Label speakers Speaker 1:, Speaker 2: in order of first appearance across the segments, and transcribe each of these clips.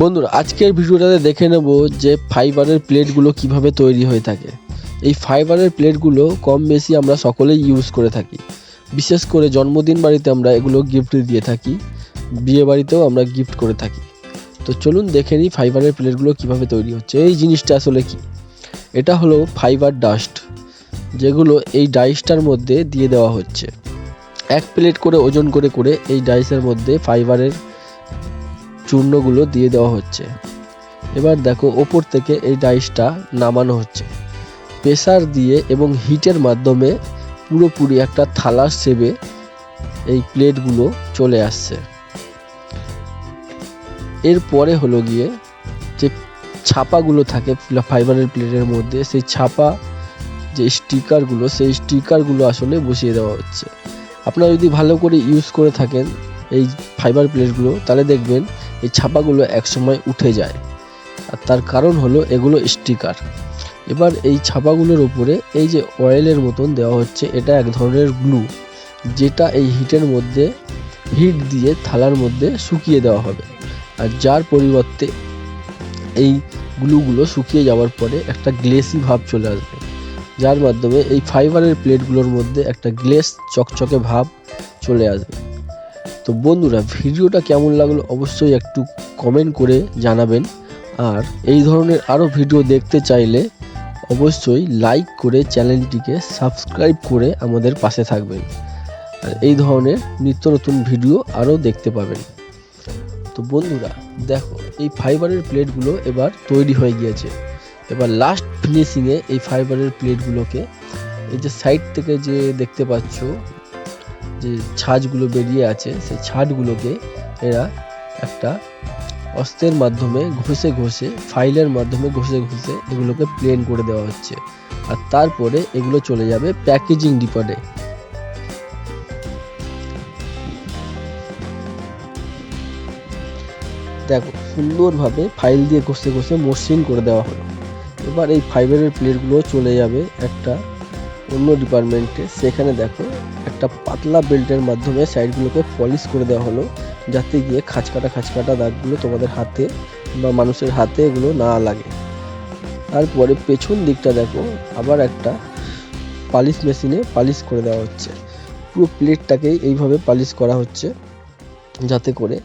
Speaker 1: বন্ধুরা, আজকের ভিডিওটাতে দেখে নেব যে ফাইবারের প্লেটগুলো কিভাবে তৈরি হয়ে থাকে। এই ফাইবারের প্লেটগুলো কম বেশি আমরা সকলেই ইউজ করে থাকি। বিশেষ করে জন্মদিন বাড়িতে আমরা এগুলো গিফট দিয়ে থাকি, বিয়ে বাড়িতেও আমরা গিফট করে থাকি। তো চলুন দেখে নিই ফাইবারের প্লেটগুলো কিভাবে তৈরি হচ্ছে। এই জিনিসটা আসলে কি? এটা হলো ফাইবার ডাস্ট, যেগুলো এই ডাইসটার মধ্যে দিয়ে দেওয়া হচ্ছে। এক প্লেট করে ওজন করে করে এই ডাইসের মধ্যে ফাইবারের চূর্ণগুলো দিয়ে দেওয়া হচ্ছে। এবার দেখো, ওপর থেকে এই ডাইসটা নামানো হচ্ছে প্রেসার দিয়ে এবং হিটের মাধ্যমে। পুরোপুরি একটা থালার শেপে এই প্লেটগুলো চলে আসছে। এরপরে হলো গিয়ে যে ছাপাগুলো থাকে ফাইবারের প্লেটের মধ্যে, সেই ছাপা যে স্টিকারগুলো, সেই স্টিকারগুলো আসলে বসিয়ে দেওয়া হচ্ছে। আপনারা যদি ভালো করে ইউজ করে থাকেন এই ফাইবার প্লেটগুলো, তাহলে দেখবেন এই ছাপাগুলো একসময় উঠে যায়। আর তার কারণ হলো এগুলো স্টিকার। এবার এই ছাপাগুলোর উপরে এই যে অয়েলের মতন দেওয়া হচ্ছে, এটা এক ধরনের গ্লু, যেটা এই হিটের মধ্যে হিট দিয়ে থালার মধ্যে শুকিয়ে দেওয়া হবে। আর যার পরিবর্তে এই গ্লুগুলো শুকিয়ে যাওয়ার পরে একটা গ্লেসি ভাব চলে আসবে, যার মাধ্যমে এই ফাইবারের প্লেটগুলোর মধ্যে একটা গ্লেস চকচকে ভাব চলে আসবে। তো বন্ধুরা, ভিডিওটা কেমন লাগলো অবশ্যই একটু কমেন্ট করে জানাবেন। আর এই ধরনের আরও ভিডিও দেখতে চাইলে অবশ্যই লাইক করে চ্যানেলটিকে সাবস্ক্রাইব করে আমাদের পাশে থাকবেন। আর এই ধরনের নিত্য নতুন ভিডিও আরও দেখতে পাবেন। তো বন্ধুরা দেখো, এই ফাইবারের প্লেটগুলো এবার তৈরি হয়ে গিয়েছে। এবার লাস্ট ফিনিশিংয়ে এই ফাইবারের প্লেটগুলোকে এই যে সাইড থেকে যে দেখতে পাচ্ছ যে ছাঁচগুলো বেরিয়ে আছে, সেই ছাঁচগুলোকে এরা একটা অস্ত্রের মাধ্যমে ঘষে ঘষে, ফাইলের মাধ্যমে ঘষে ঘষে এগুলোকে প্লেন করে দেওয়া হচ্ছে। আর তারপরে এগুলো চলে যাবে প্যাকেজিং ডিপার্টে। দেখো, সুন্দরভাবে ফাইল দিয়ে ঘষে ঘষে মসৃণ করে দেওয়া হলো। এবার এই ফাইবারের প্লেটগুলো চলে যাবে একটা অন্য ডিপার্টমেন্টে। সেখানে দেখো, একটা পাতলা বেল্টের মাধ্যমে সাইডগুলোকে পলিশ করে দেওয়া হলো, যাতে গিয়ে খাঁচকাটা দাগগুলো তোমাদের হাতে বা মানুষের হাতে এগুলো না লাগে। তারপরে পেছন দিকটা দেখো, আবার একটা পালিশ মেশিনে পালিশ করে দেওয়া হচ্ছে। পুরো প্লেটটাকেই এইভাবে পালিশ করা হচ্ছে, যাতে করে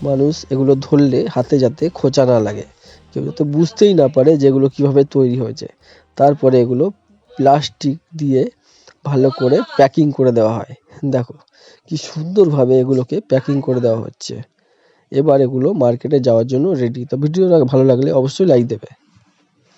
Speaker 1: মানুষ এগুলো ধরলে হাতে যাতে খোঁচা না লাগে, কেউ যাতে বুঝতেই না পারে যে এগুলো কীভাবে তৈরি হয়েছে। তারপরে এগুলো প্লাস্টিক দিয়ে ভালো করে প্যাকিং করে দেওয়া হয়। দেখো কি সুন্দরভাবে এগুলোকে প্যাকিং করে দেওয়া হচ্ছে। এবার এগুলো মার্কেটে যাওয়ার জন্য রেডি। তো ভিডিওটা ভালো লাগলে অবশ্যই লাইক দেবে।